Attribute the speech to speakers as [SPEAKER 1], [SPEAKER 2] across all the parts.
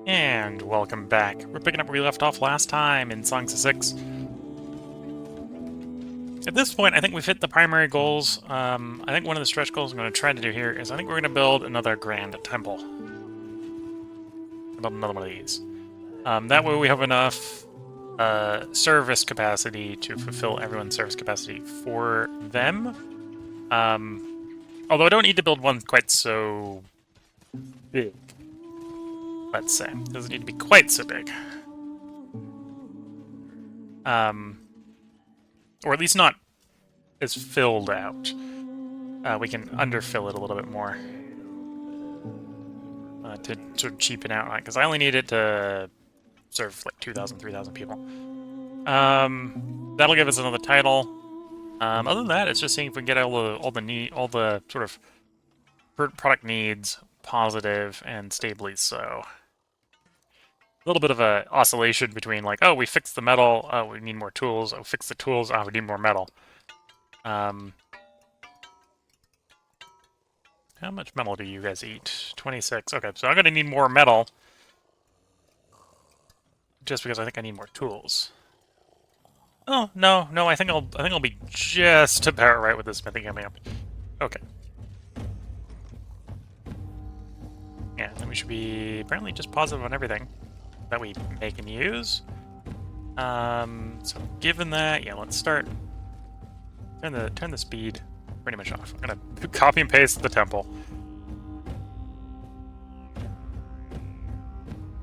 [SPEAKER 1] And welcome back. We're picking up where we left off last time in Songs of Six. At this point, I think we've hit the primary goals. I think one of the stretch goals I'm going to try to do here is I think we're going to build another grand temple. Build another one of these. That way we have enough service capacity to fulfill everyone's service capacity for them. Although I don't need to build one quite so big. Let's say. It doesn't need to be quite so big. Or at least not as filled out. We can underfill it a little bit more to sort of cheapen out, because I only need it to serve like 2,000, 3,000 people. That'll give us another title. Other than that, it's just seeing if we can get all the sort of product needs positive and stably so. A little bit of a oscillation between like, oh, we fixed the metal, oh, we need more tools, oh, fix the tools, oh, we need more metal. How much metal do you guys eat? 26. Okay, so I'm going to need more metal. Just because I think I need more tools. Oh, no, I think I'll be just about right with the smithing coming up. Okay. Yeah, then we should be apparently just positive on everything that we make and use. So given that, yeah, let's start. Turn the speed pretty much off. I'm gonna copy and paste the temple.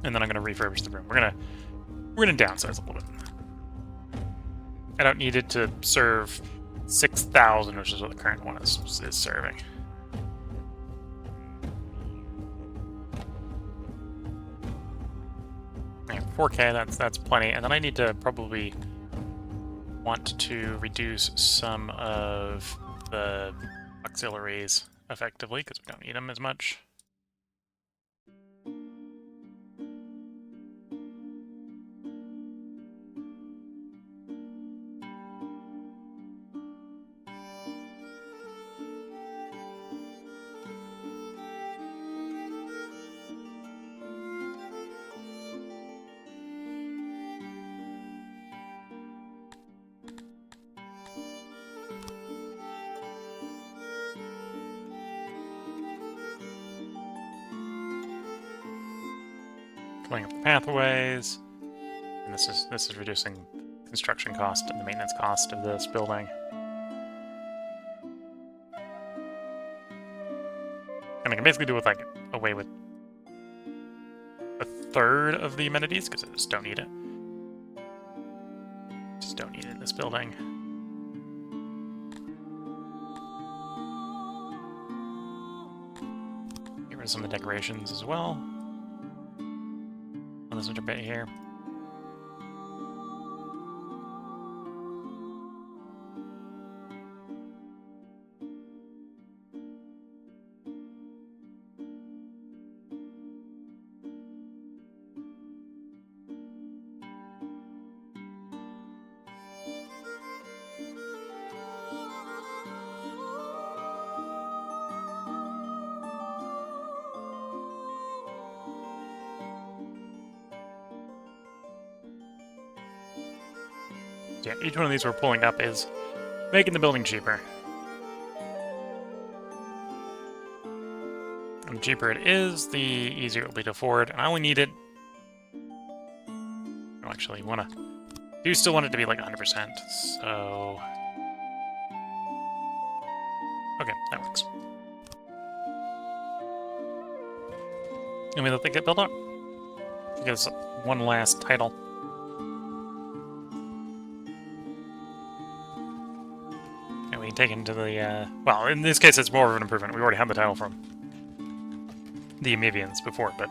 [SPEAKER 1] And then I'm gonna refurbish the room. We're gonna downsize a little bit. I don't need it to serve 6,000, which is what the current one is serving. Yeah, 4K, that's plenty. And then I need to probably want to reduce some of the auxiliaries effectively, because we don't need them as much. Filling up the pathways, and this is reducing construction cost and the maintenance cost of this building. And I can basically do with like away with a third of the amenities because I just don't need it. Just don't need it in this building. Get rid of some of the decorations as well. On this other bit here. Yeah, each one of these we're pulling up is making the building cheaper. And the cheaper it is, the easier it will be to afford. And I only need it... Oh, actually, do still want it to be like 100%, so... Okay, that works. And we let that get built up. Give us one last title. Take into the, well, in this case it's more of an improvement. We already had the title from the Amivians before, but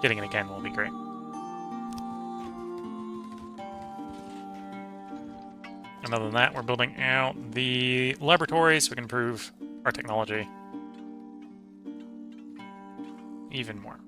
[SPEAKER 1] getting it again will be great. And other than that, we're building out the laboratory so we can improve our technology even more.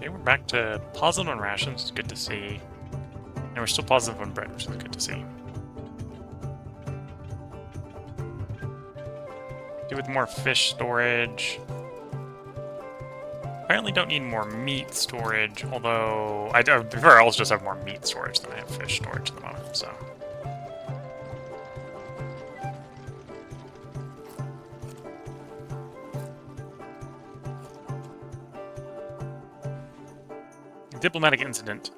[SPEAKER 1] Okay, we're back to positive on rations. It's good to see. And we're still positive on bread, which is good to see. Do with more fish storage. Apparently don't need more meat storage, although I prefer I'll just have more meat storage than I have fish storage at the moment, so. Diplomatic incident.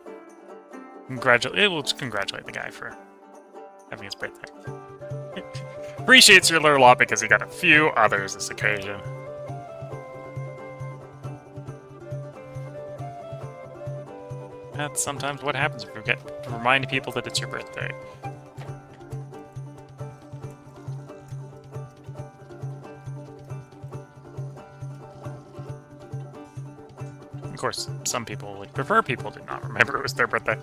[SPEAKER 1] Let's congratulate the guy for having his birthday. Appreciates your little lot because he got a few others this occasion. That's sometimes what happens if you forget to remind people that it's your birthday. Of course, some people would prefer people did not remember it was their birthday.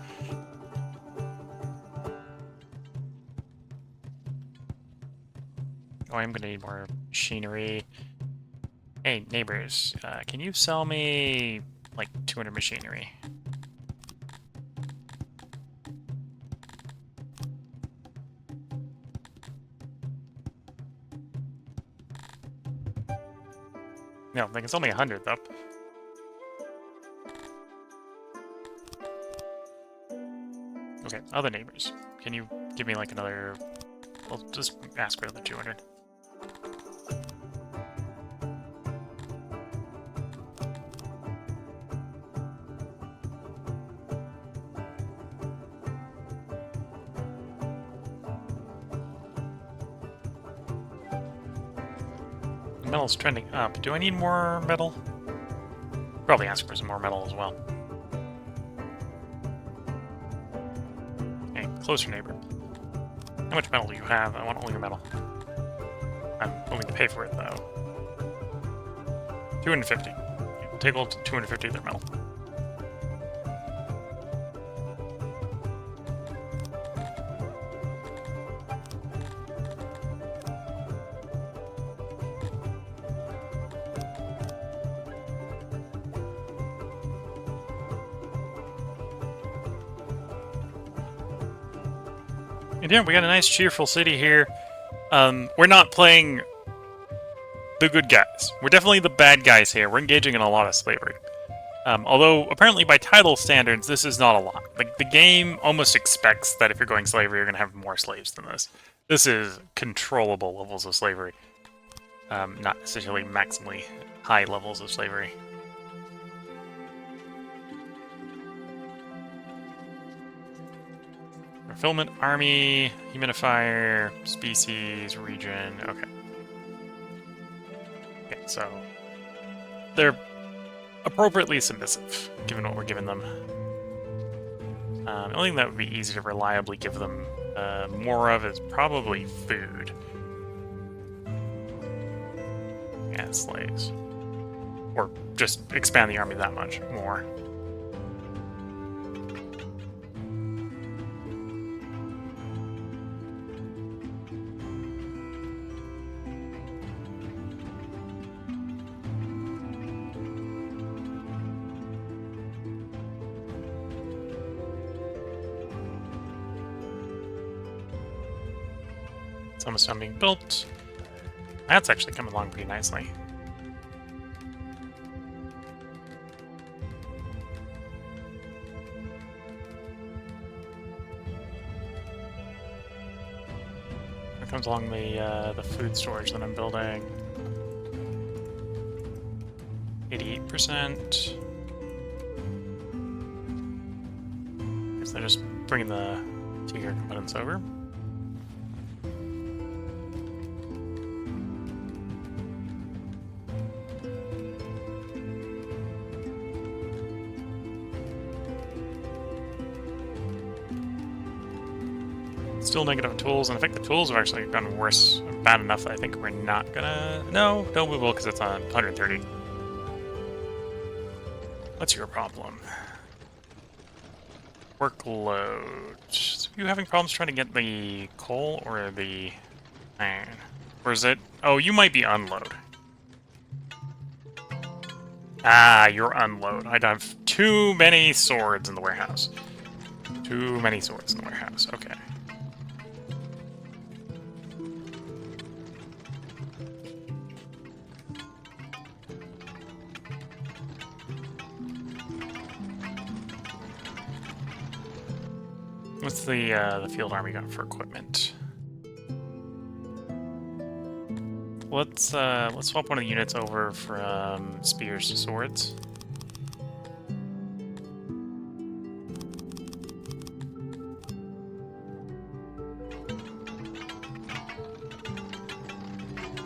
[SPEAKER 1] Oh, I'm gonna need more machinery. Hey, neighbors, can you sell me, like, 200 machinery? No, I think it's only 100, though. Okay, other neighbors. Can you give me, like, another... Well, just ask for another 200. Metal's trending up. Do I need more metal? Probably ask for some more metal as well. Hey, closer neighbor. How much metal do you have? I want all your metal. I'm willing to pay for it, though. 250. Take all 250 of their metal. And yeah, we got a nice cheerful city here. We're not playing the good guys. We're definitely the bad guys here. We're engaging in a lot of slavery. Although, apparently by title standards, this is not a lot. Like, the game almost expects that if you're going slavery, you're going to have more slaves than this. This is controllable levels of slavery. Not necessarily maximally high levels of slavery. Fulfillment, army, humidifier, species, region, okay. Okay, so they're appropriately submissive, given what we're giving them. The only thing that would be easy to reliably give them more of is probably food. And slaves. Or just expand the army that much more. It's almost done being built. That's actually coming along pretty nicely. Here comes along the food storage that I'm building. 88%. Guess they're just bringing the two-year components over. Still negative tools, and I think the tools have actually gotten worse, bad enough that I think we're not gonna... No, we will, because it's on 130. What's your problem? Workload. So are you having problems trying to get the coal or the iron? Or is it... Oh, you might be unload. Ah, you're unload. I have too many swords in the warehouse. Too many swords in the warehouse. Okay. What's the field army got for equipment? Let's swap one of the units over from spears to swords.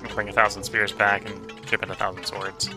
[SPEAKER 1] We'll bring 1,000 spears back and ship in 1,000 swords.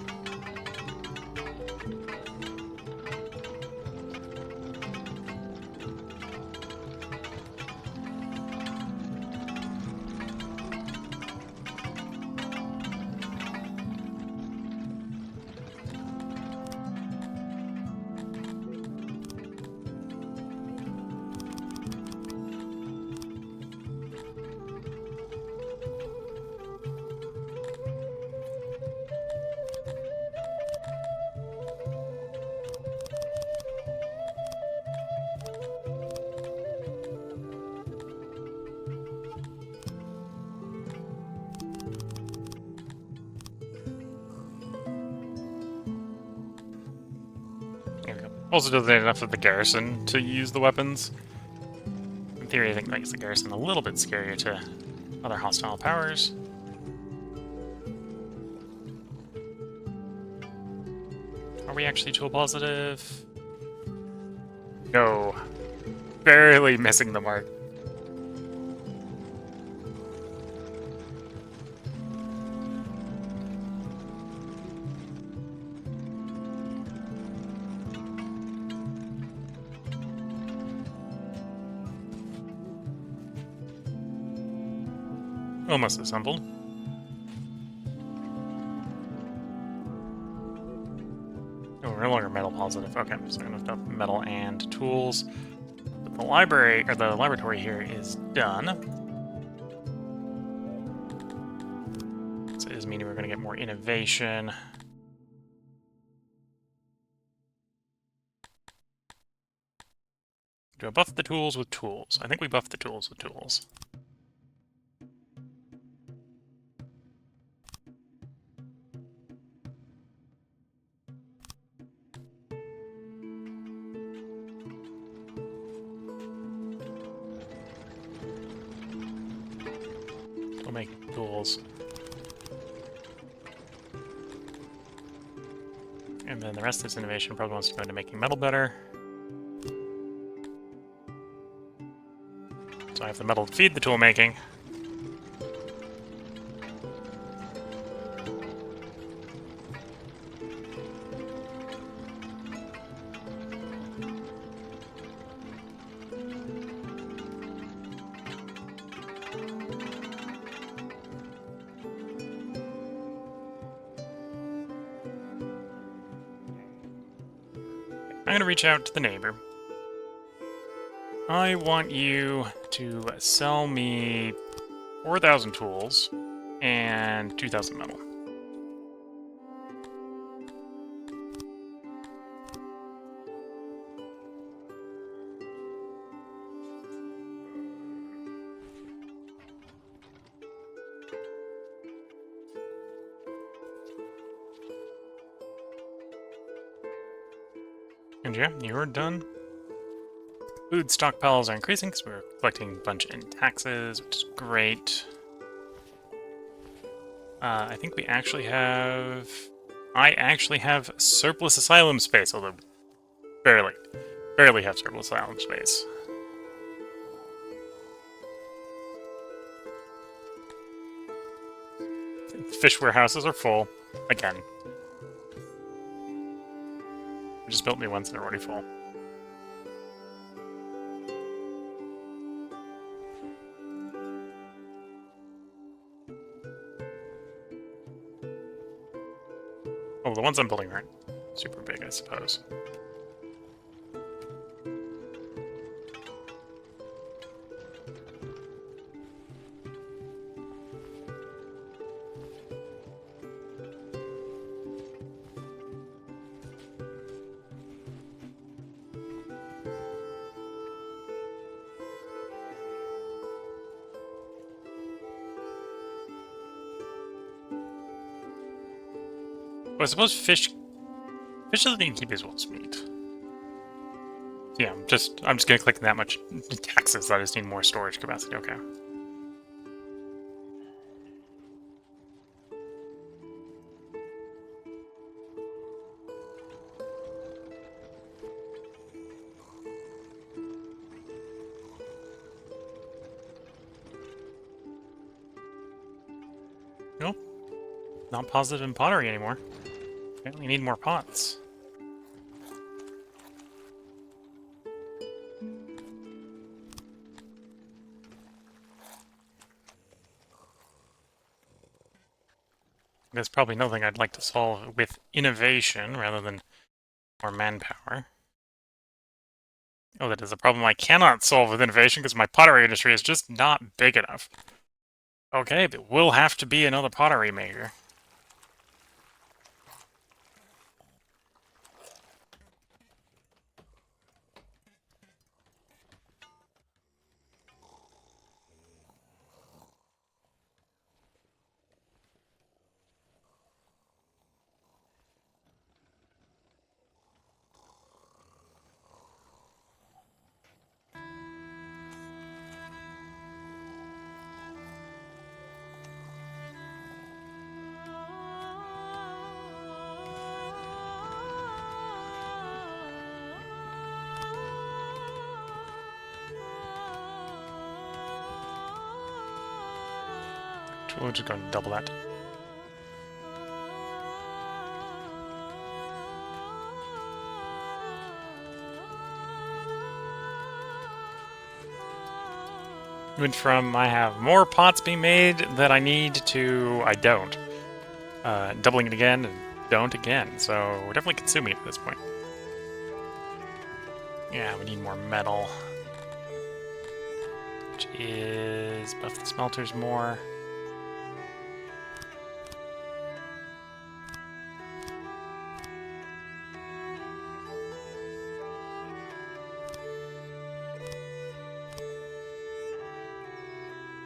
[SPEAKER 1] Also doesn't have enough of the garrison to use the weapons. In theory, I think makes the garrison a little bit scarier to other hostile powers. Are we actually tool positive? No. Barely missing the mark. Almost assembled. Oh, we're no longer metal positive. Okay, so I'm gonna lift up metal and tools. But the library, or the laboratory here is done. So it is meaning we're gonna get more innovation. Do I buff the tools with tools? I think we buff the tools with tools. We'll make tools. And then the rest of this innovation probably wants to go into making metal better. So I have the metal to feed the tool making. I'm going to reach out to the neighbor. I want you to sell me 4,000 tools and 2,000 metal. And yeah, you're done. Food stockpiles are increasing because we're collecting a bunch in taxes, which is great. I think we actually have... I actually have surplus asylum space, although barely. Barely have surplus asylum space. Fish warehouses are full. Again. I just built new ones that are already full. Oh, the ones I'm building aren't super big, I suppose. Well, I suppose fish doesn't need to keep as well as meat. Yeah, I'm just gonna click that much taxes. I just need more storage capacity. Okay. Nope. Not positive in pottery anymore. Apparently need more pots. There's probably nothing I'd like to solve with innovation rather than more manpower. Oh, that is a problem I cannot solve with innovation because my pottery industry is just not big enough. Okay, but we'll have to be another pottery maker. We'll just go and double that. Went from I have more pots being made that I need to I don't. Doubling it again and don't again. So we're definitely consuming it at this point. Yeah, we need more metal. Which is buff the smelters more.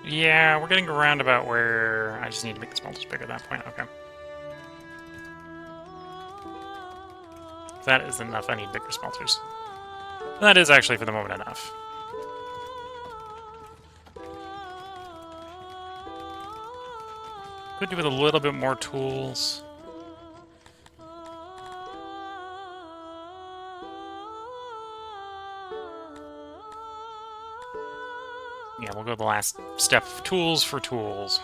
[SPEAKER 1] Yeah, we're getting around about where I just need to make the smelters bigger at that point. Okay. That is enough. I need bigger smelters. That is actually, for the moment, enough. Could do with a little bit more tools. Yeah, we'll go the last step of tools for tools.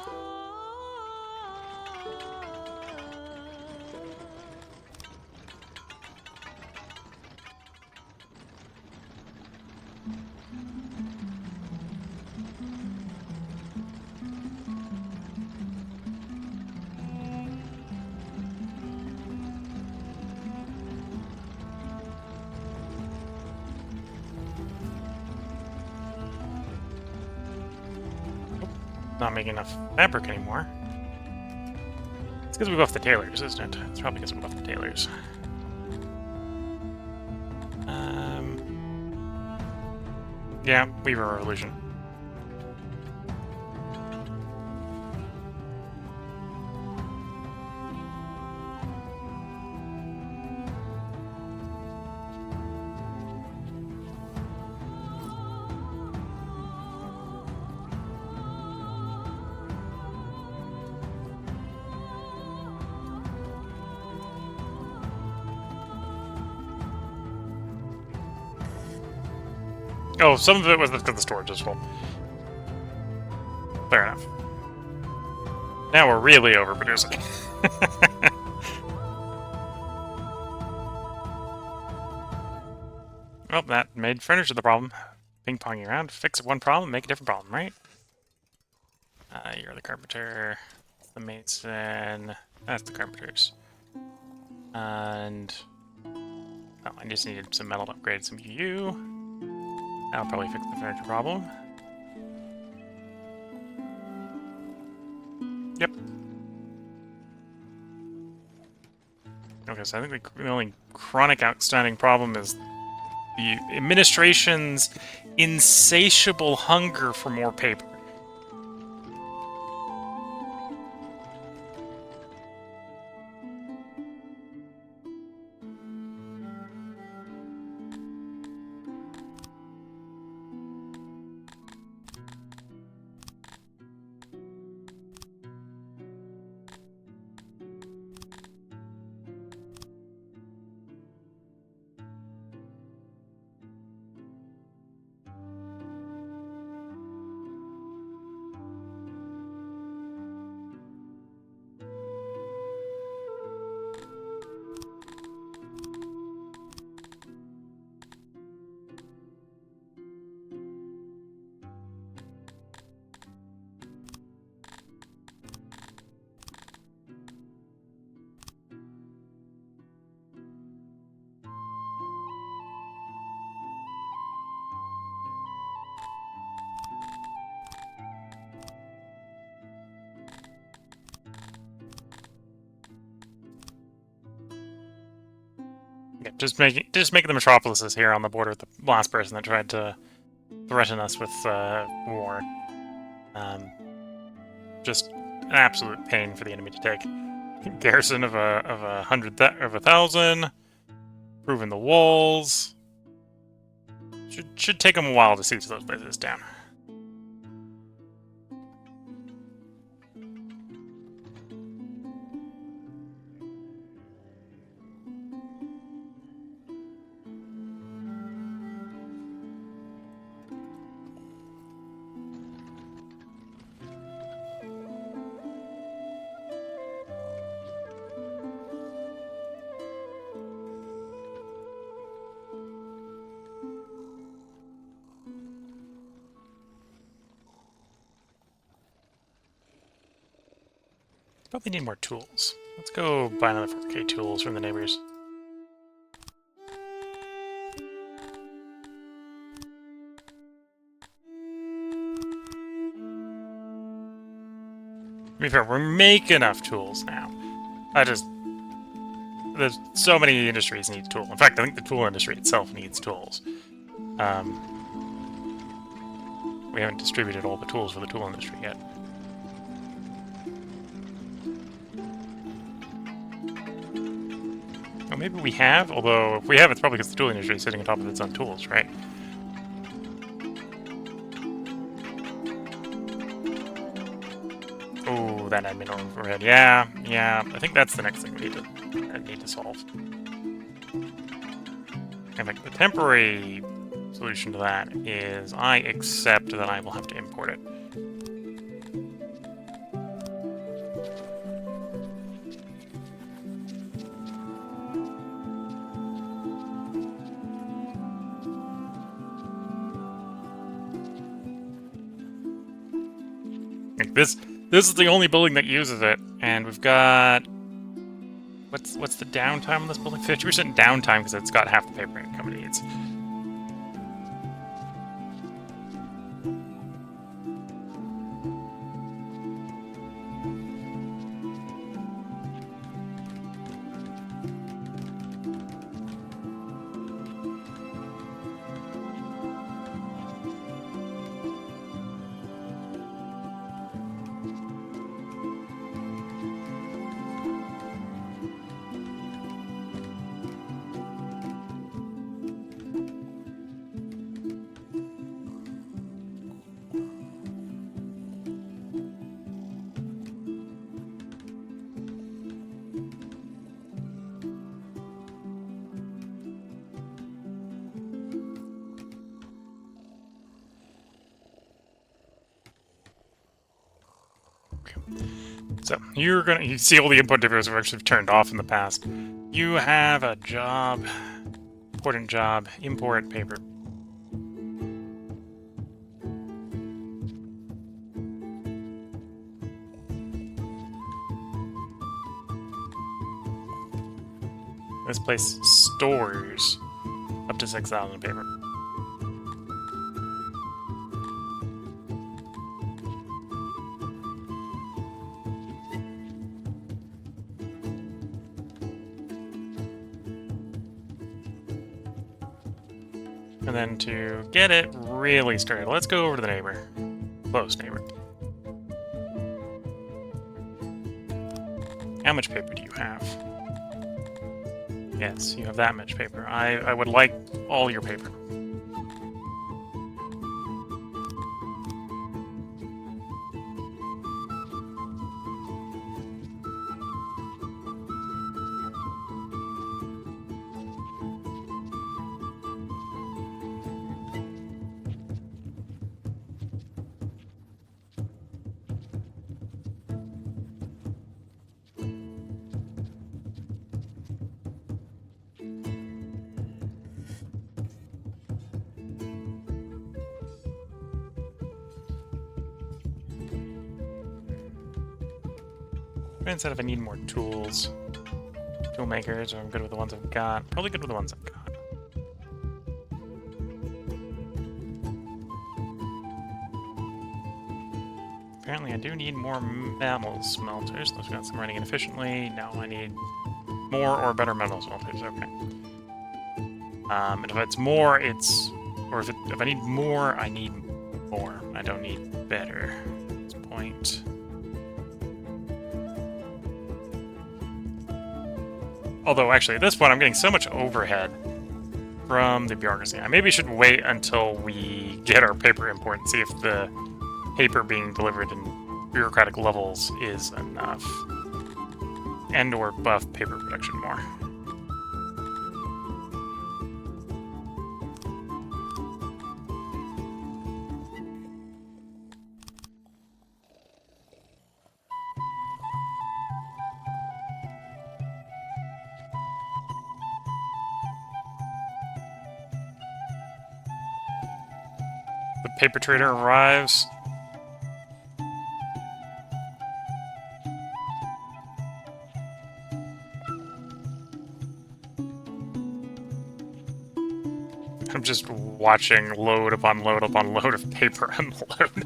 [SPEAKER 1] Not making enough fabric anymore. It's because we buffed the tailors, isn't it? It's probably because we buffed the tailors. Yeah, Weaver Revolution. Oh, some of it was because the storage is full. Fair enough. Now we're really overproducing. Well, that made furniture the problem. Ping-ponging around, fix one problem, make a different problem, right? You're the carpenter, the mason, that's the carpenters. And... oh, I just needed some metal to upgrade some UU. That'll probably fix the furniture problem. Yep. Okay, so I think the only chronic outstanding problem is the administration's insatiable hunger for more paper. just making the metropolises here on the border with the last person that tried to threaten us with war. Just an absolute pain for the enemy to take. Garrison of a 1,000. Proving the walls. Should take them a while to siege those places down. Probably need more tools. Let's go buy another 4K tools from the neighbors. To be fair, we make enough tools now. There's so many industries need tools. In fact, I think the tool industry itself needs tools. We haven't distributed all the tools for the tool industry yet. Well, maybe we have, although if we have, it's probably because the tool industry is sitting on top of its own tools, right? Oh, that admin overhead. Yeah. I think that's the next thing we need to solve. In fact, the temporary solution to that is I accept that I will have to import it. Like this is the only building that uses it, and we've got what's the downtime on this building? 50% downtime because it's got half the paper income it needs. So you see all the input differences have actually turned off in the past. You have a job, important job, import paper. This place stores up to 6,000 paper. And then to get it really started, let's go over to the neighbor. Close neighbor. How much paper do you have? Yes, you have that much paper. I would like all your paper. Instead if I need more tools. Tool makers, or I'm good with the ones I've got. Probably good with the ones I've got. Apparently I do need more metal smelters. Those got some running inefficiently. Now I need more or better metal smelters. Okay. And if it's more, it's... Or if I need more, I need more. I don't need better at this point. Although, actually, at this point, I'm getting so much overhead from the bureaucracy. I maybe should wait until we get our paper import and see if the paper being delivered in bureaucratic levels is enough. And or buff paper production more. The paper trader arrives. I'm just watching load upon load upon load of paper unload.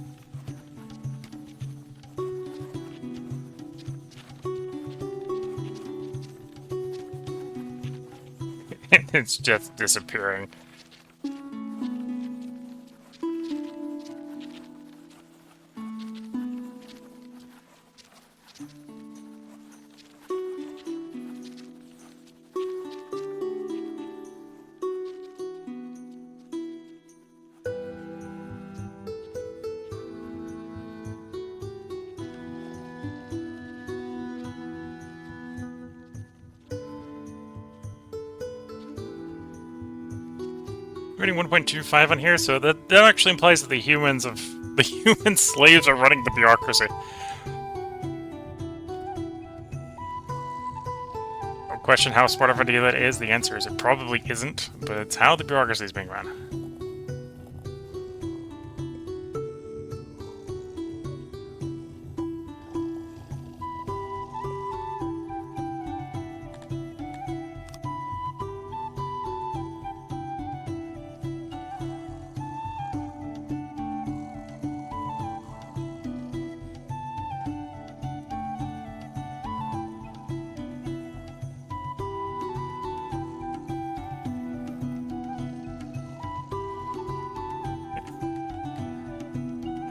[SPEAKER 1] It's just disappearing. Reading 1.25 on here, so that actually implies that the human slaves are running the bureaucracy. No question how smart of an idea that is. The answer is it probably isn't, but it's how the bureaucracy is being run.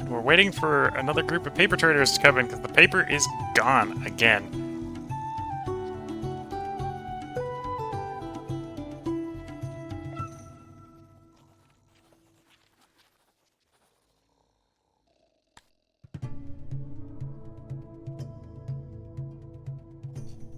[SPEAKER 1] We're waiting for another group of paper traders to come in because the paper is gone again.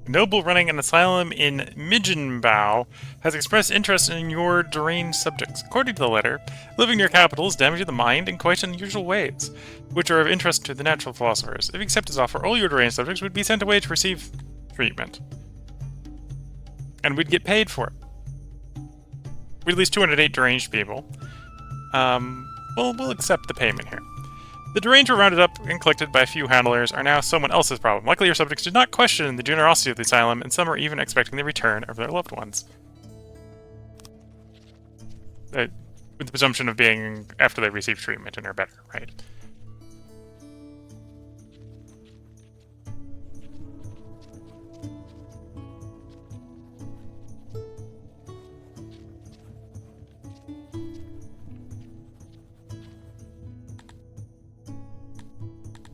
[SPEAKER 1] Noble running an asylum in Midgenbao has expressed interest in your deranged subjects. According to the letter, living near capital is damaging the mind in quite unusual ways, which are of interest to the natural philosophers. If you accept his offer, all your deranged subjects would be sent away to receive treatment. And we'd get paid for it. We'd at least 208 deranged people. We'll accept the payment here. The deranged were rounded up and collected by a few handlers are now someone else's problem. Luckily, your subjects did not question the generosity of the asylum, and some are even expecting the return of their loved ones. With the presumption of being after they receive treatment and are better, right?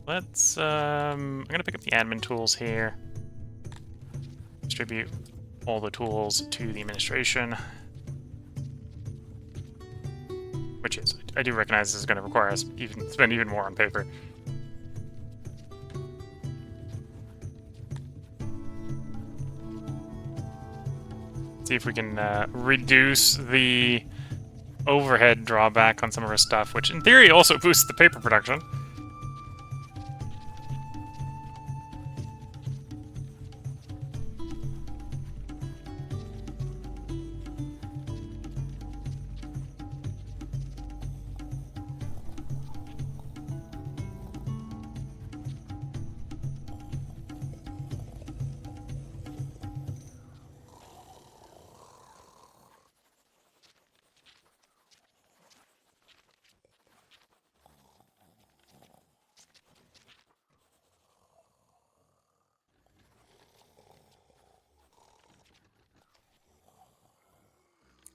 [SPEAKER 1] Let's, I'm gonna pick up the admin tools here. Distribute all the tools to the administration. Which is, I do recognize this is gonna require us spend even more on paper. See if we can reduce the overhead drawback on some of our stuff, which in theory also boosts the paper production.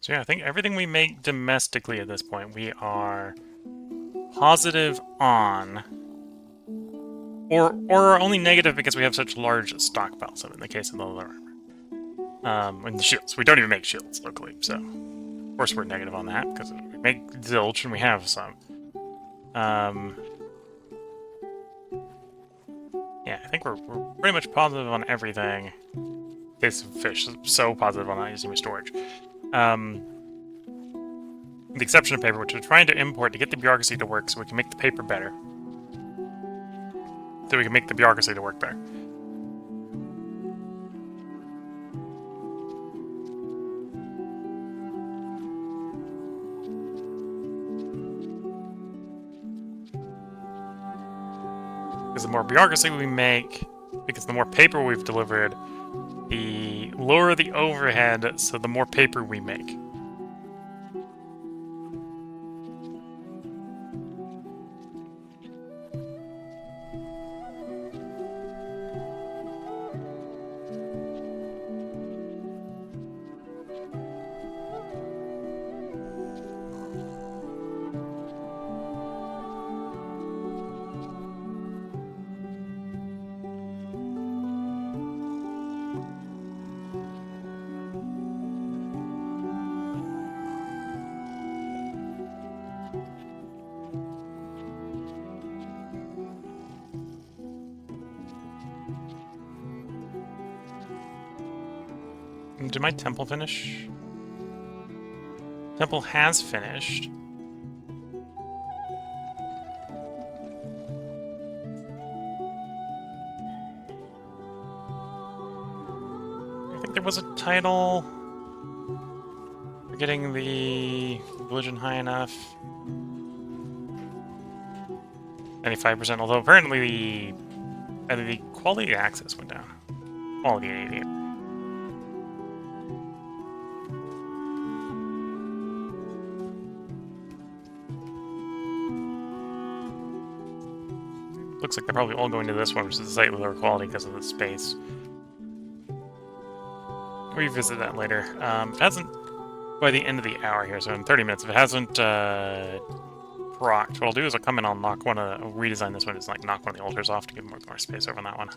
[SPEAKER 1] So yeah, I think everything we make domestically at this point, we are positive on. Or only negative because we have such large stockpiles of it in the case of the leather armor. And the shields. We don't even make shields locally, so of course we're negative on that, because we make zilch and we have some. Yeah, I think we're pretty much positive on everything. Case of fish, so positive on not using my storage. With the exception of paper, which we're trying to import to get the bureaucracy to work so we can make the paper better. So we can make the bureaucracy to work better. Because the more bureaucracy we make, because the more paper we've delivered, the lower the overhead, so the more paper we make. Did my temple finish? Temple has finished. I think there was a title for getting the religion high enough. 95%, although apparently the quality of access went down. Quality 88. Looks like they're probably all going to this one, which is the site with lower quality because of the space. Revisit that later. It hasn't, by the end of the hour here, so in 30 minutes, if it hasn't procced, what I'll do is I'll come in, I'll knock one of the, I'll redesign this one, just like knock one of the altars off to give more space over on that one.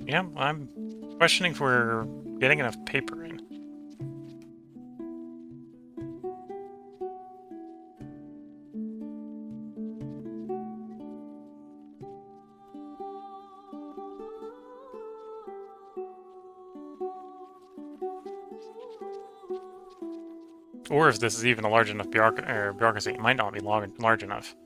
[SPEAKER 1] Yeah, I'm questioning if we're getting enough paper in. Or if this is even a large enough bureaucracy, it might not be large enough.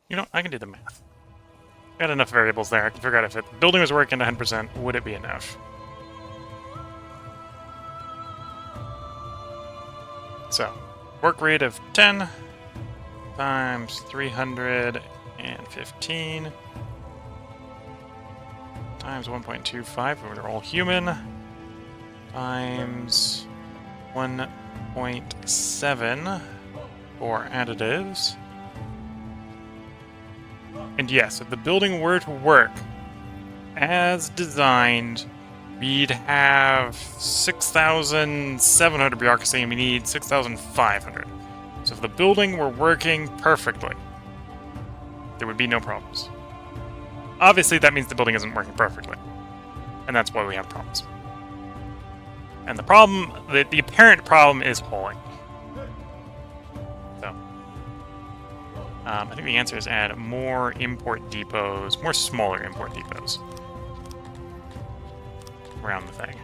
[SPEAKER 1] You know, I can do the math. Got enough variables there. I can figure out if the building was working 100%, would it be enough? So, work rate of 10 times 315 times 1.25, we're all human, times 1.7 for additives. And yes, if the building were to work as designed, we'd have 6,700 bureaucracy and we need 6,500. So if the building were working perfectly, there would be no problems. Obviously, that means the building isn't working perfectly. And that's why we have problems. And the problem, the apparent problem is hauling. So, I think the answer is add more import depots, more smaller import depots around the thing.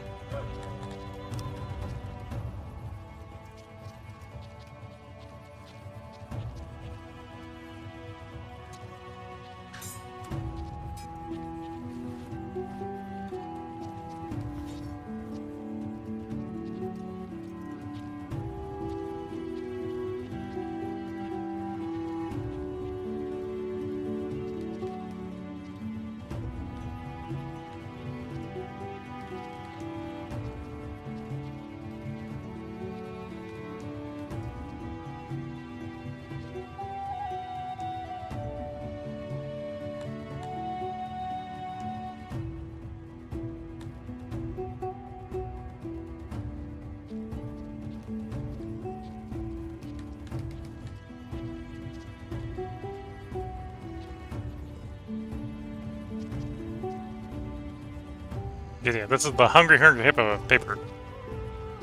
[SPEAKER 1] Yeah, this is the hungry hippo of paper.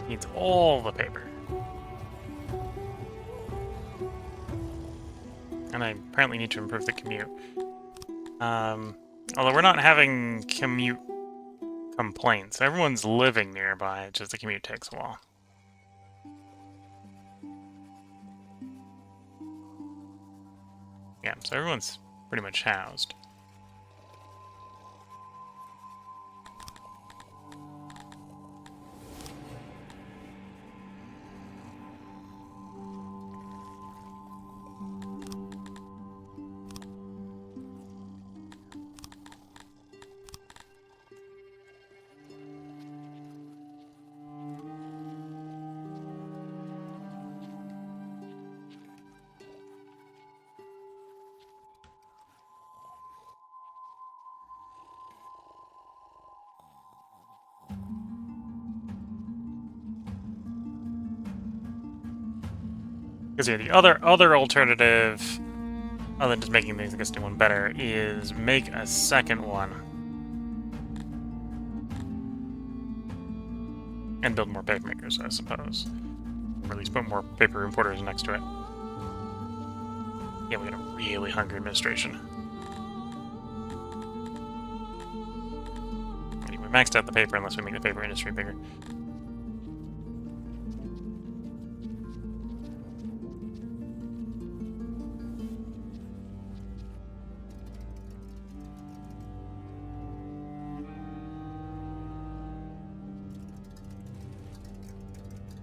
[SPEAKER 1] Needs all the paper. And I apparently need to improve the commute. Although we're not having commute complaints. Everyone's living nearby, it's just the commute takes a while. Yeah, so everyone's pretty much housed. Because yeah, the other alternative, other than just making the existing one better, is make a second one and build more paper makers, I suppose. Or at least put more paper importers next to it. Yeah, we got a really hungry administration. We maxed out the paper unless we make the paper industry bigger.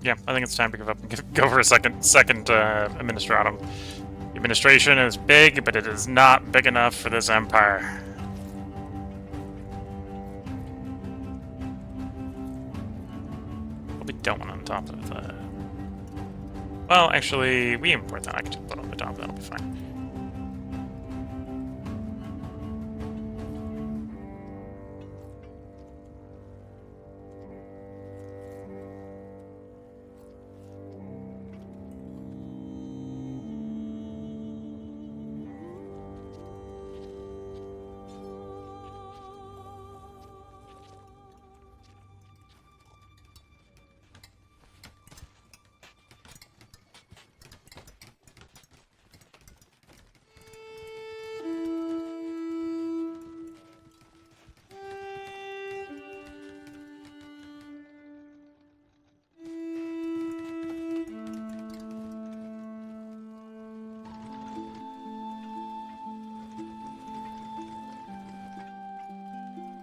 [SPEAKER 1] Yeah, I think it's time to give up and go for a second administratum. The administration is big, but it is not big enough for this empire. Probably don't want on top of the... Well, actually, we import that. I can just put on the top. That'll be fine.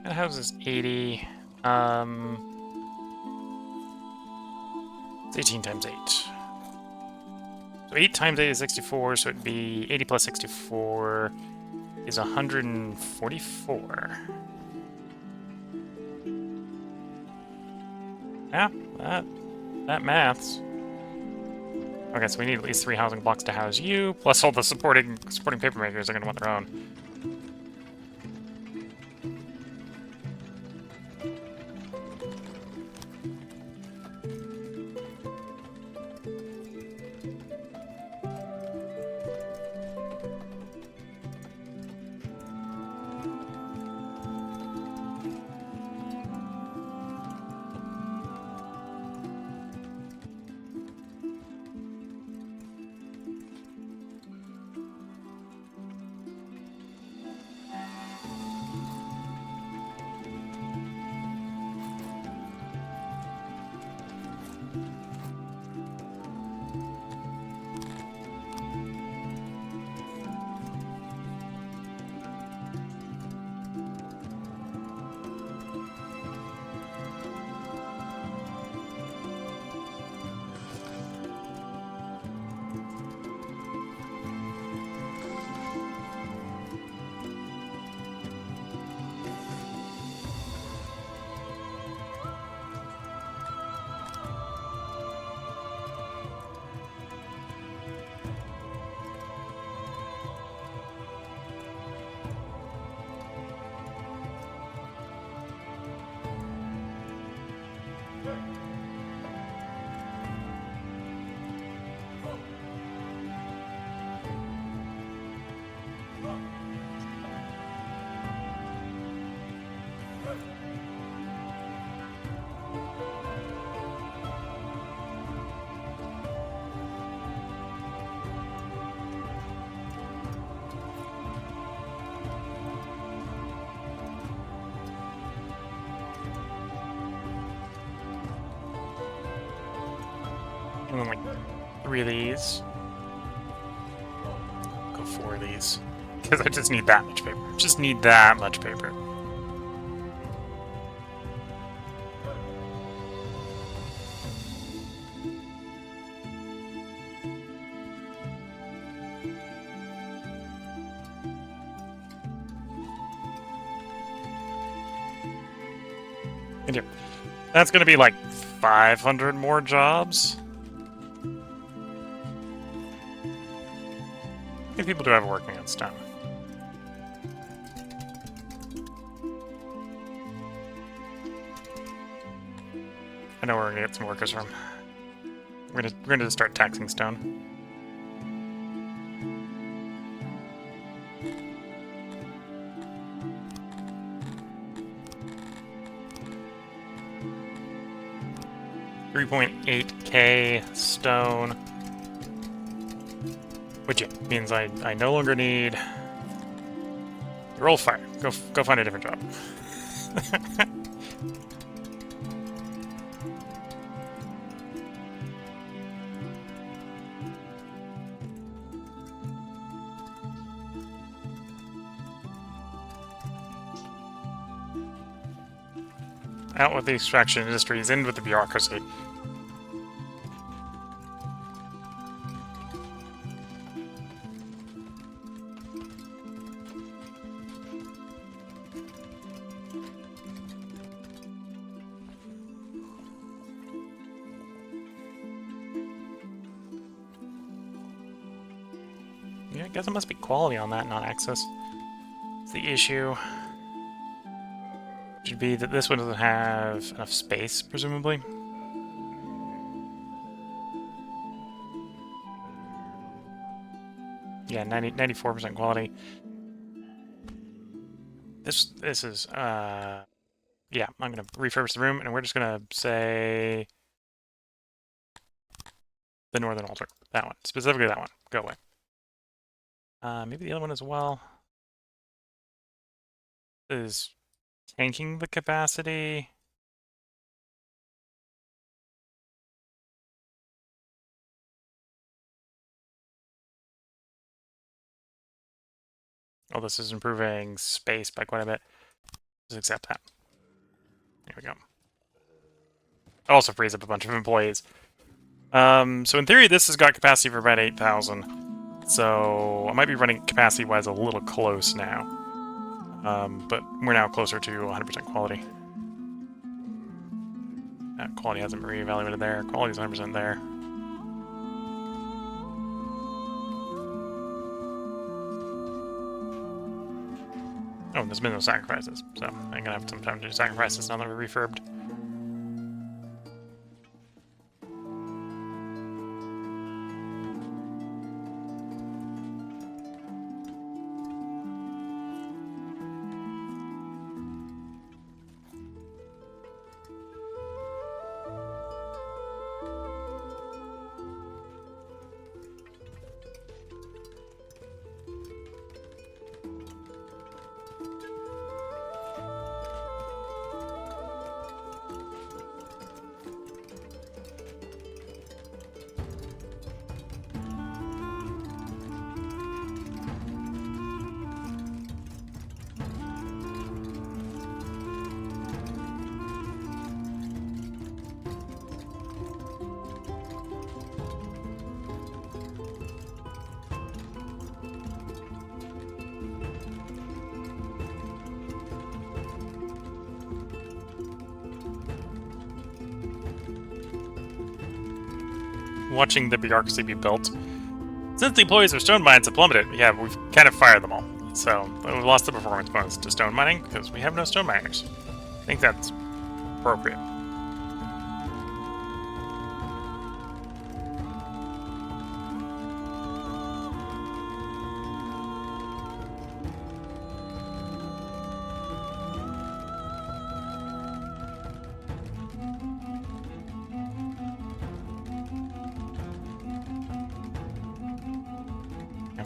[SPEAKER 1] That house is 80. It's 18 times 8. So 8 times 8 is 64, so it'd be 80 plus 64 is 144. Yeah, that maths. Okay, so we need at least 3 housing blocks to house you, plus all the supporting paper makers are going to want their own. And then like 3 of these. Go 4 of these. Because I just need that much paper. Just need that much paper. And yeah, that's going to be like 500 more jobs. How many people do I have working on stone? I know where we're gonna get some workers from. We're gonna just start taxing stone. $3.8K stone. Which means I no longer need... Roll fire. Go find a different job. Out with the extraction industries, in with the bureaucracy. Yeah, I guess it must be quality on that, not access. It's the issue. Should be that this one doesn't have enough space, presumably. Yeah, 94% quality. This is, yeah, I'm gonna refurbish the room, and we're just gonna say the northern altar. That one. Specifically that one. Go away. Maybe the other one as well. Is tanking the capacity. Oh, this is improving space by quite a bit. Just accept that. There we go. It also frees up a bunch of employees. So in theory, this has got capacity for about 8,000. So I might be running capacity-wise a little close now. But we're now closer to 100% quality. Quality hasn't been reevaluated there. Quality's 100% there. Oh, there's been no sacrifices, so I'm gonna have some time to do sacrifices now that we're refurbed. Watching the bureaucracy be built. Since the employees of stone mines have plummeted, yeah, we've kind of fired them all. So we've lost the performance bonus to stone mining because we have no stone miners. I think that's appropriate.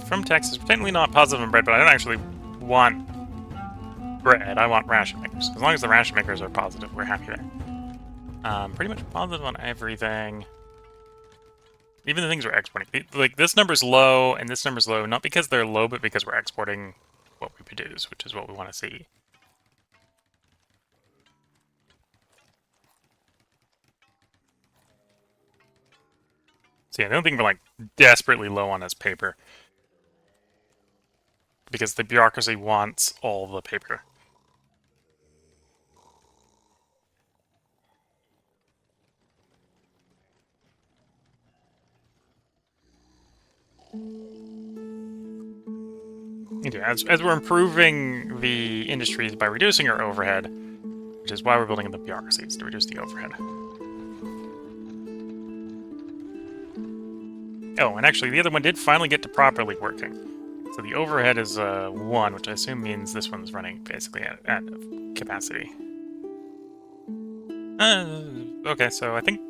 [SPEAKER 1] From Texas, technically not positive on bread, but I don't actually want bread. I want ration makers. As long as the ration makers are positive, we're happy there. Pretty much positive on everything. Even the things we're exporting. Like, this number's low, and this number's low, not because they're low, but because we're exporting what we produce, which is what we want to see. So yeah, I don't think we're, like, desperately low on this paper. Because the bureaucracy wants all the paper. As we're improving the industries by reducing our overhead, which is why we're building the bureaucracies, to reduce the overhead. Oh, and actually, the other one did finally get to properly working. So the overhead is 1, which I assume means this one's running basically at capacity. Okay, so I think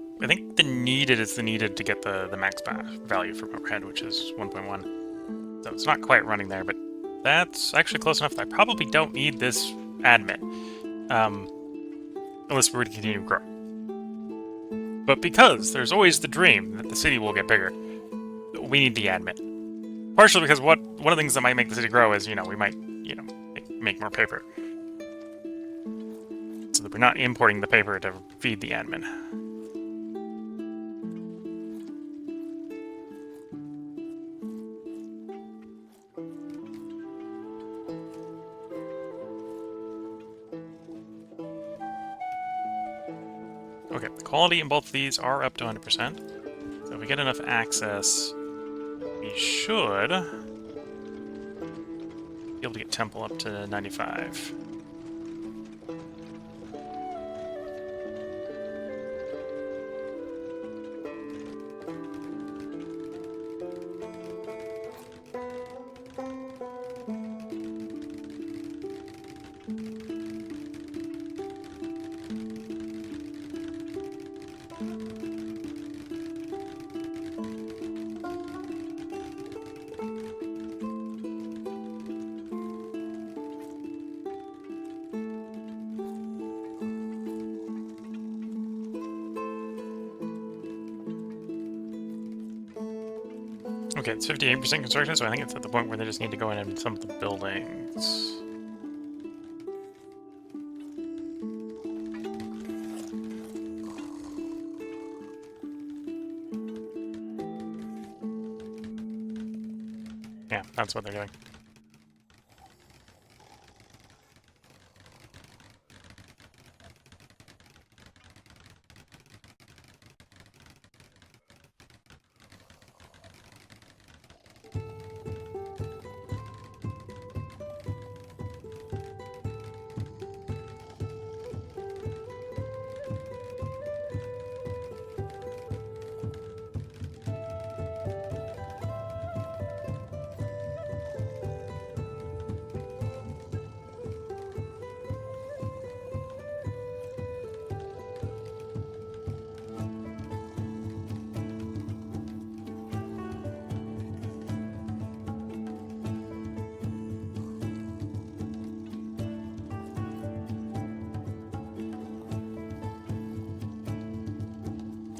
[SPEAKER 1] the needed is the needed to get the max value from overhead, which is 1.1. So it's not quite running there, but that's actually close enough that I probably don't need this admin. Unless we're going to continue to grow. But because there's always the dream that the city will get bigger, we need the admin. Partially because one of the things that might make the city grow is, we might, make more paper. So that we're not importing the paper to feed the admin. Okay, the quality in both of these are up to 100%. So if we get enough access, we should be able to get Temple up to 95. Okay, it's 58% construction, so I think it's at the point where they just need to go in and some of the buildings. Yeah, that's what they're doing.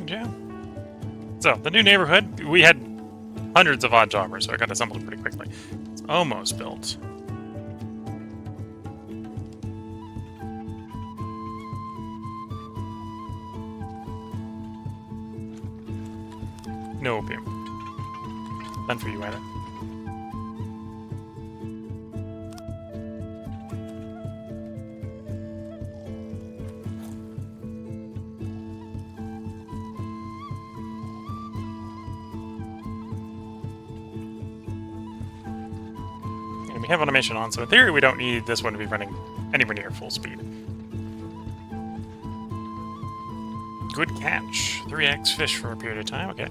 [SPEAKER 1] Yeah. So, the new neighborhood, we had hundreds of odd jobbers, so I got assembled pretty quickly. It's almost built. No opium. None for you either. And we have automation on, so in theory we don't need this one to be running anywhere near full speed. Good catch. 3x fish for a period of time, okay.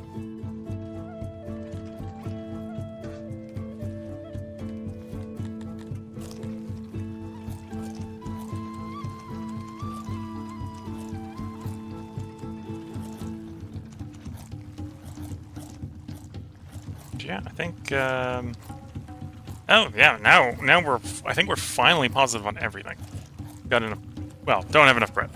[SPEAKER 1] Yeah, I think, oh, yeah, now I think we're finally positive on everything. Got enough, well, don't have enough bread.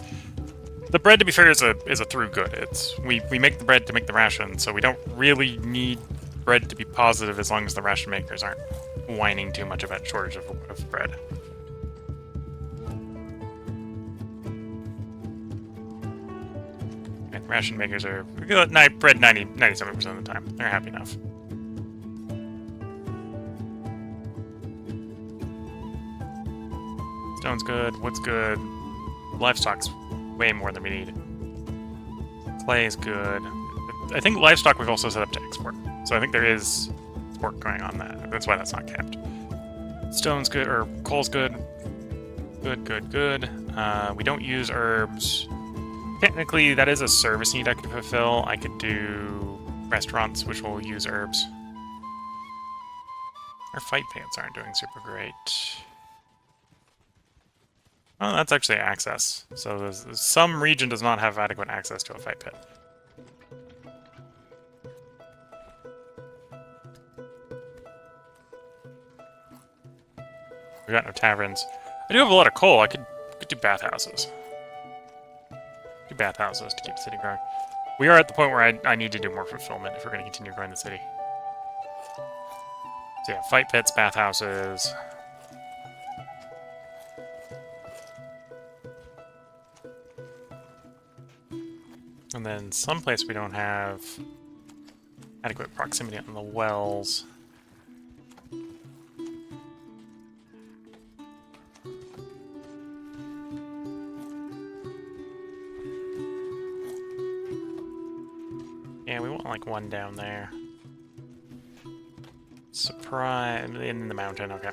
[SPEAKER 1] The bread, to be fair, is a through good. It's we make the bread to make the ration, so we don't really need bread to be positive as long as the ration makers aren't whining too much about shortage of bread. And ration makers are bread 97% of the time. They're happy enough. Stone's good, wood's good, livestock's way more than we need. Clay is good. I think livestock we've also set up to export, so I think there is export going on that. That's why that's not capped. Stone's good, or coal's good. Good, good, good. We don't use herbs. Technically, that is a service need I could fulfill. I could do restaurants, which will use herbs. Our fight pants aren't doing super great. Oh, that's actually access. So some region does not have adequate access to a fight pit. We got no taverns. I do have a lot of coal. I could do bathhouses. Do bathhouses to keep the city growing. We are at the point where I need to do more fulfillment if we're going to continue growing the city. So yeah, fight pits, bathhouses. And then someplace we don't have adequate proximity on the wells. Yeah, we want like one down there. Surprise, in the mountain, okay.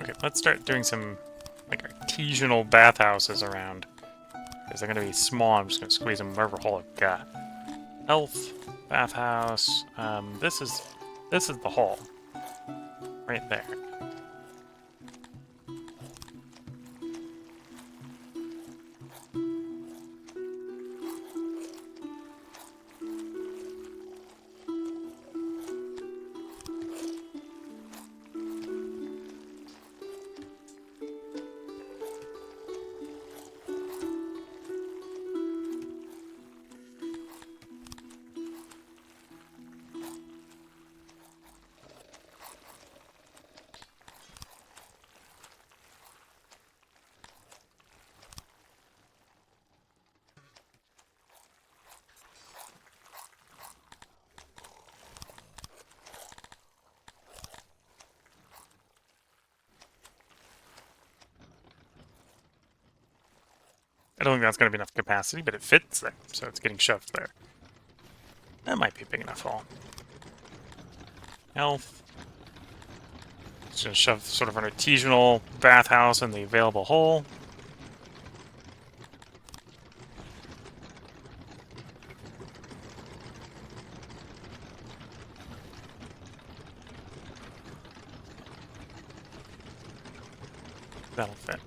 [SPEAKER 1] Okay, let's start doing some like artisanal bathhouses around. Because they're gonna be small, I'm just gonna squeeze them wherever hole I've got. Health, bathhouse, this is the hole. Right there. I don't think that's going to be enough capacity, but it fits there, so it's getting shoved there. That might be a big enough hole. Health. Just going to shove sort of an artisanal bathhouse in the available hole. That'll fit.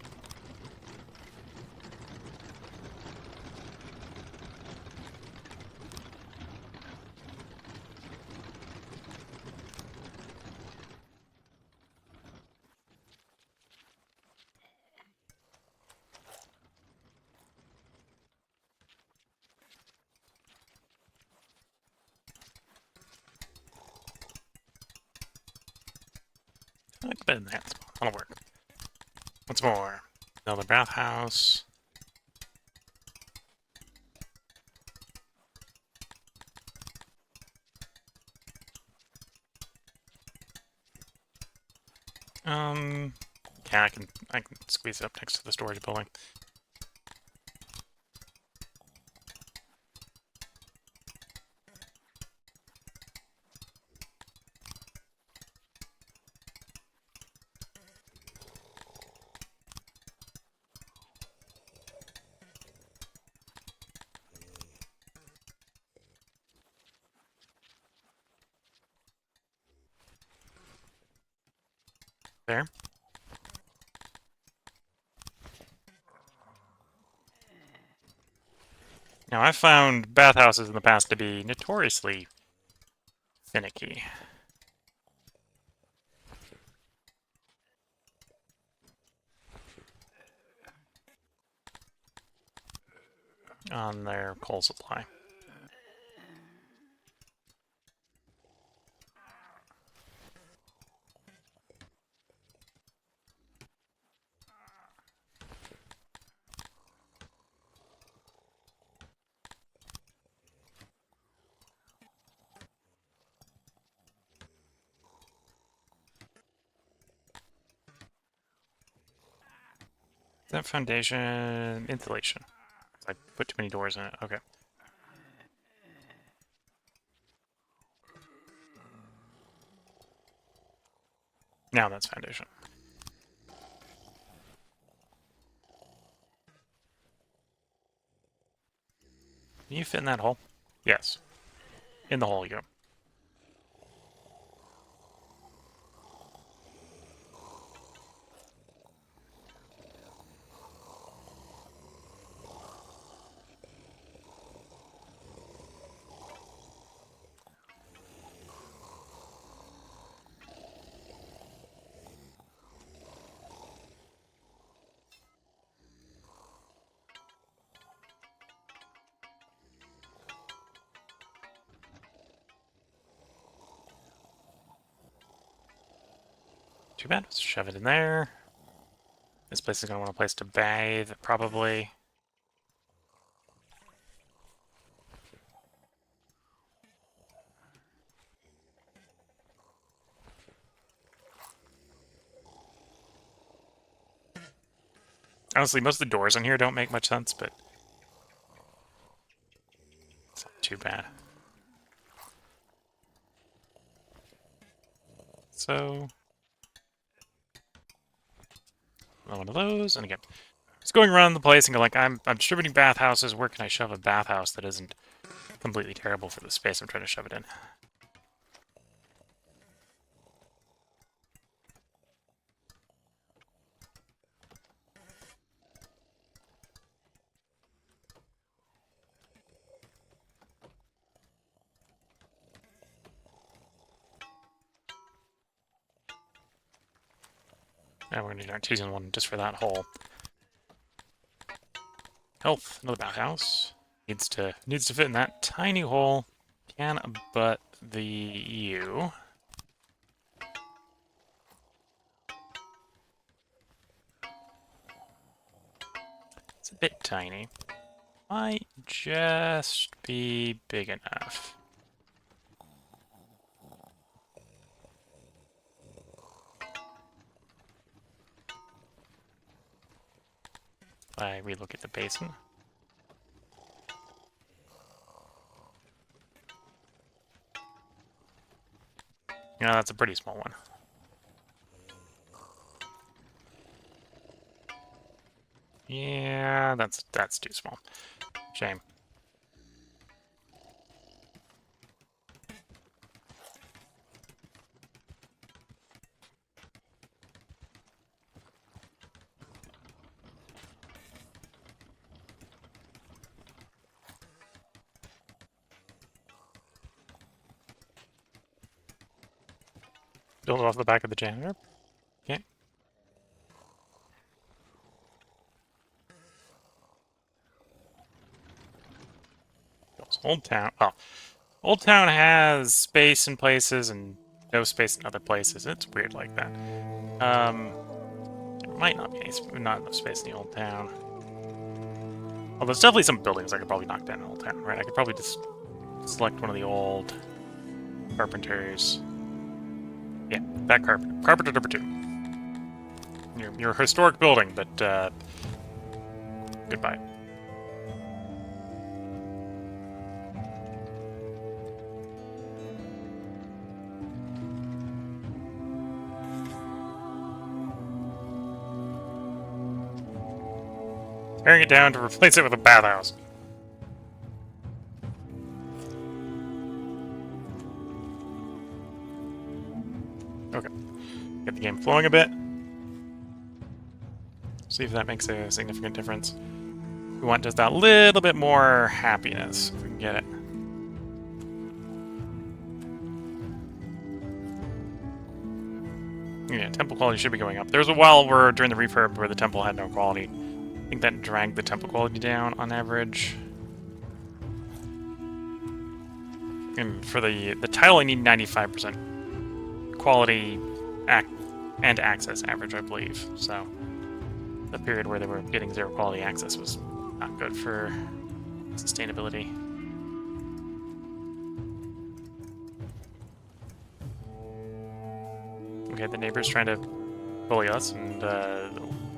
[SPEAKER 1] It's a bit in that spot. That'll work. What's more? Another bathhouse. Yeah, I can squeeze it up next to the storage building. There. Now, I've found bathhouses in the past to be notoriously finicky. On their coal supply. That foundation insulation. I put too many doors in it. Okay. Now that's foundation. Can you fit in that hole? Yes. In the hole you go. Too bad. Let's shove it in there. This place is going to want a place to bathe, probably. Honestly, most of the doors in here don't make much sense, but it's not too bad. So, one of those, and again, just going around the place and go like, I'm distributing bathhouses. Where can I shove a bathhouse that isn't completely terrible for the space I'm trying to shove it in? Now we're going to do our choosing one just for that hole. Health, another bathhouse. Needs to fit in that tiny hole. Can abut the U. It's a bit tiny. Might just be big enough. I relocate the basin. Yeah, that's a pretty small one. Yeah, that's too small. Shame. Build it off the back of the janitor. Okay. Old Town. Oh, Old Town has space in places and no space in other places. It's weird like that. There might not be not enough space in the Old Town. Well, there's definitely some buildings I could probably knock down in Old Town, right? I could probably just select one of the old carpenters. Yeah, that carpenter. Carpenter number 2. Your historic building, but goodbye. Tearing it down to replace it with a bathhouse. Okay. Get the game flowing a bit. See if that makes a significant difference. We want just that little bit more happiness, if we can get it. Yeah, temple quality should be going up. There was a while during the refurb where the temple had no quality. I think that dragged the temple quality down on average. And for the title, I need 95% quality and access average, I believe. So the period where they were getting 0 quality access was not good for sustainability. Okay, the neighbor's trying to bully us, and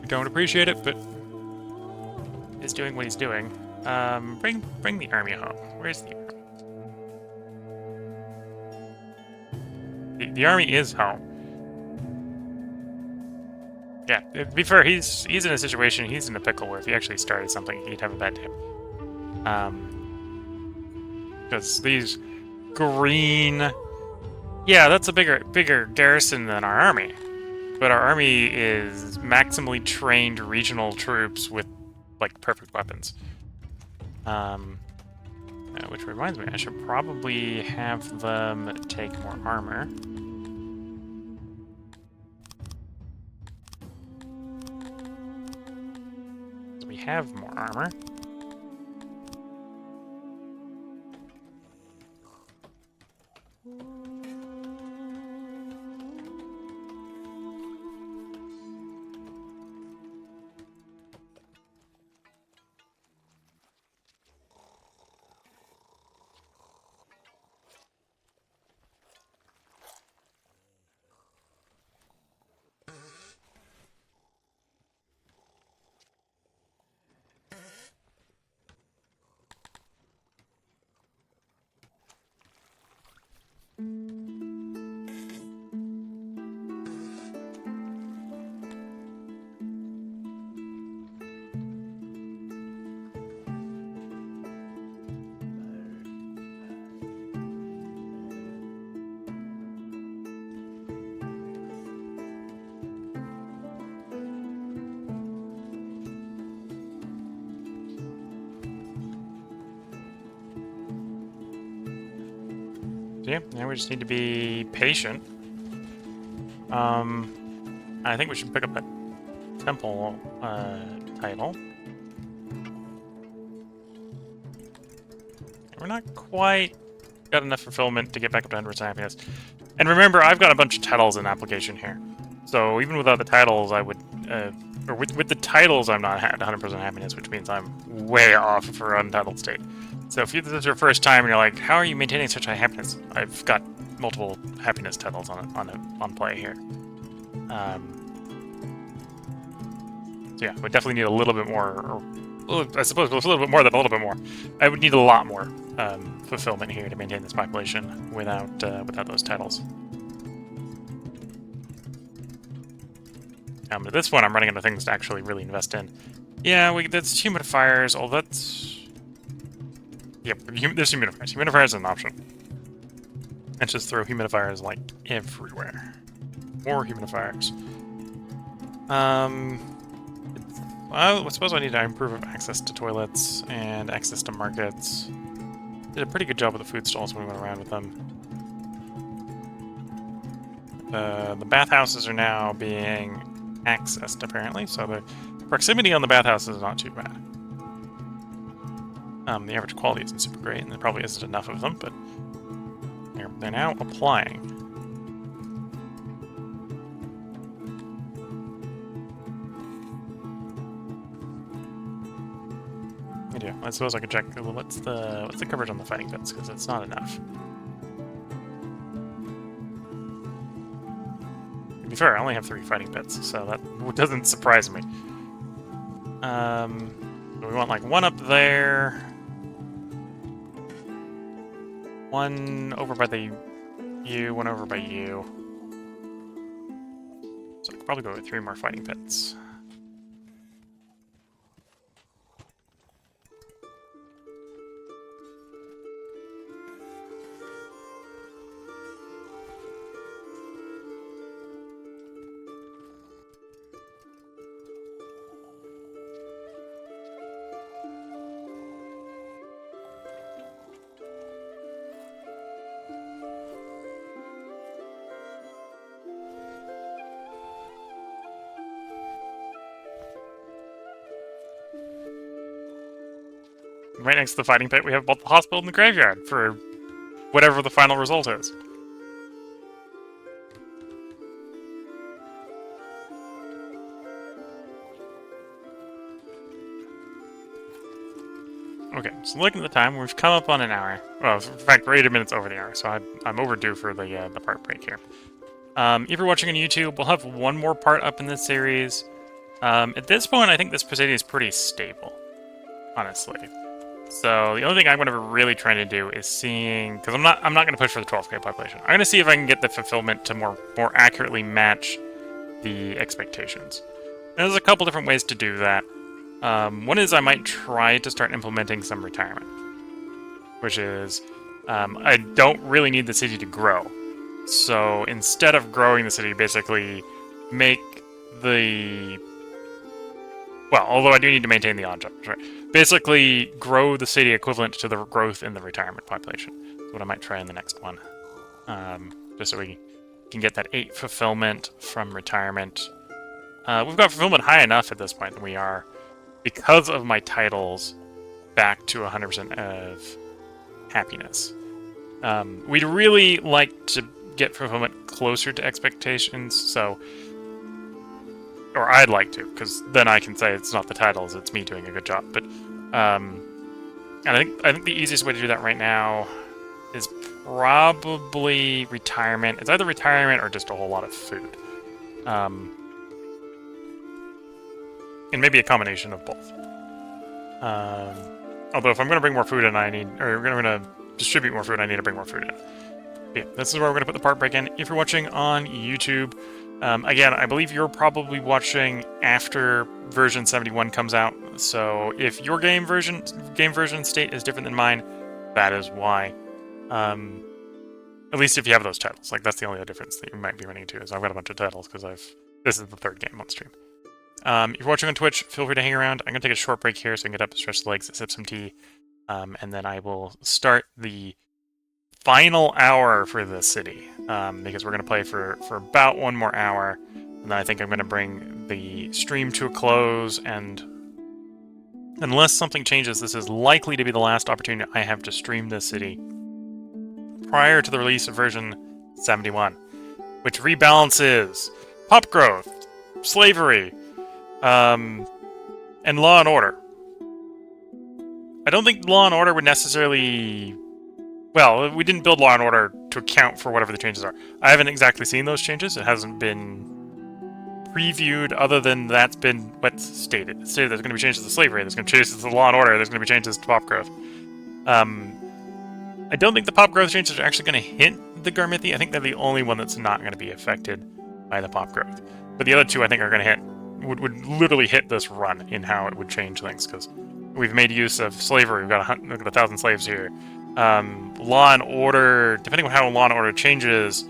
[SPEAKER 1] we don't appreciate it, but he's doing what he's doing. Bring the army home. Where's the army? The army is home. Yeah, to be fair, he's in a situation, he's in a pickle where if he actually started something, he'd have a bad day. Because these green... Yeah, that's a bigger garrison than our army. But our army is maximally trained regional troops with, like, perfect weapons. Which reminds me, I should probably have them take more armor. We have more armor. So yeah, now we just need to be patient. I think we should pick up that temple title. We're not quite got enough fulfillment to get back up to 100% happiness. And remember, I've got a bunch of titles in application here. So even without the titles, I would... or with the titles, I'm not at 100% happiness, which means I'm way off for untitled state. So if this is your first time and you're like, how are you maintaining such high happiness? I've got multiple happiness titles on play here. So yeah, we definitely need a little bit more, or I suppose a little bit more than a little bit more. I would need a lot more fulfillment here to maintain this population without those titles. But this one, I'm running into things to actually really invest in. Yeah, that's humidifiers. Oh, that's... Yep, there's humidifiers. Humidifiers is an option. And just throw humidifiers, like, everywhere. More humidifiers. Well, I suppose I need to improve access to toilets and access to markets. Did a pretty good job with the food stalls when we went around with them. The bathhouses are now being accessed, apparently, so the proximity on the bathhouses is not too bad. The average quality isn't super great, and there probably isn't enough of them, but they're now applying. Yeah, I suppose I could check what's the coverage on the fighting pits, because it's not enough. To be fair, I only have 3 fighting pits, so that doesn't surprise me. We want like 1 up there, 1 over by the U, 1 over by U. So I could probably go with 3 more fighting pits. right next to the fighting pit, we have both the hospital and the graveyard for whatever the final result is. Okay, so looking at the time, we've come up on an hour. Well, in fact, we're 80 minutes over the hour, so I'm overdue for the part break here. If you're watching on YouTube, we'll have one more part up in this series. At this point, I think this city is pretty stable, honestly. So the only thing I'm going to be really trying to do is seeing, because I'm not going to push for the 12K population. I'm going to see if I can get the fulfillment to more accurately match the expectations. And there's a couple different ways to do that. One is I might try to start implementing some retirement, which is I don't really need the city to grow. So instead of growing the city, basically make the... Well, although I do need to maintain the odd jobs, right? Basically grow the city equivalent to the growth in the retirement population. That's what I might try in the next one. Just so we can get that 8 fulfillment from retirement. We've got fulfillment high enough at this point that we are, because of my titles, back to 100% of happiness. We'd really like to get fulfillment closer to expectations, so... Or I'd like to, because then I can say it's not the titles, it's me doing a good job. But, and I think the easiest way to do that right now is probably retirement. It's either retirement or just a whole lot of food. And maybe a combination of both. Although if I'm going to bring more food in, or we're going to distribute more food, I need to bring more food in. Yeah, this is where we're going to put the part break in. If you're watching on YouTube, again, I believe you're probably watching after version 71 comes out. So if your game version state is different than mine, that is why. At least if you have those titles, like that's the only difference that you might be running into. Is I've got a bunch of titles because this is the 3rd game on stream. If you're watching on Twitch, feel free to hang around. I'm going to take a short break here so I can get up, stretch the legs, sip some tea, and then I will start the final hour for the city, because we're going to play for about 1 more hour, and then I think I'm going to bring the stream to a close, and unless something changes, this is likely to be the last opportunity I have to stream this city prior to the release of version 71, which rebalances pop growth, slavery, and law and order. I don't think law and order would necessarily... Well, we didn't build law and order to account for whatever the changes are. I haven't exactly seen those changes. It hasn't been previewed other than that's been what's stated. It's stated there's going to be changes to slavery, there's going to be changes to law and order, there's going to be changes to pop growth. I don't think the pop growth changes are actually going to hit the Garthimi. I think they're the only one that's not going to be affected by the pop growth. But the other two I think are going to hit, would literally hit this run in how it would change things, because we've made use of slavery. We've got 1,000 slaves here. Law and order, depending on how law and order changes,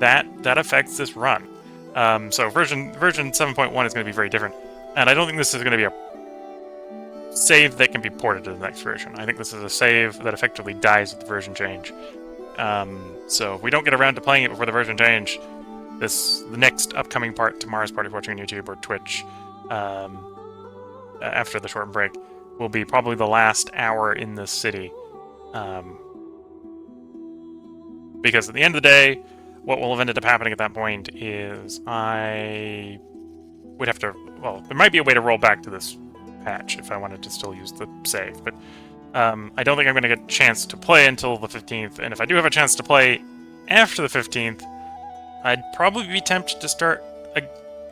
[SPEAKER 1] that affects this run. So version 7.1 is going to be very different, and I don't think this is going to be a save that can be ported to the next version. I think this is a save that effectively dies with the version change. So if we don't get around to playing it before the version change, the next upcoming part, tomorrow's part if watching on YouTube or Twitch, after the short break, will be probably the last hour in this city. Because at the end of the day, what will have ended up happening at that point is I would have to... Well, there might be a way to roll back to this patch if I wanted to still use the save, but I don't think I'm going to get a chance to play until the 15th, and if I do have a chance to play after the 15th, I'd probably be tempted to start a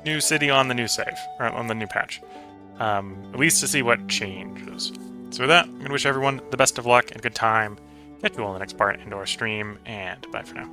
[SPEAKER 1] new city on the new save, or on the new patch, at least to see what changes. So with that, I'm going to wish everyone the best of luck and good time. Catch you all in the next part into our stream, and bye for now.